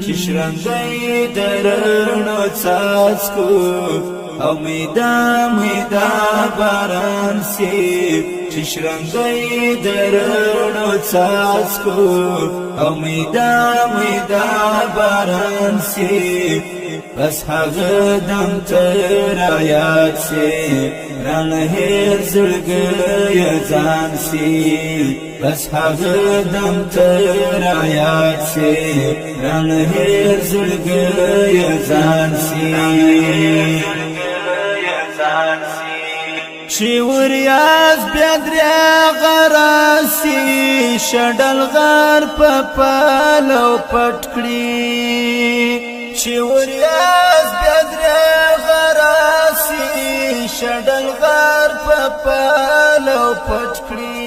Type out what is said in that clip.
چشرنگی درنو څاڅکو او میدا باران سی چشرنگی درنو څاڅکو او میدا باران سی بس هغه دم تر آیات سی ران هیر زړګي ځان سی بس هغه دم تر آیات سی ران هیر زړګي ځان سی شي وریاز بیا دریا غراسی شډل غر په پالو پټکړي شي وریاز بیا دریا غراسی شډل غر په پالو پټکړي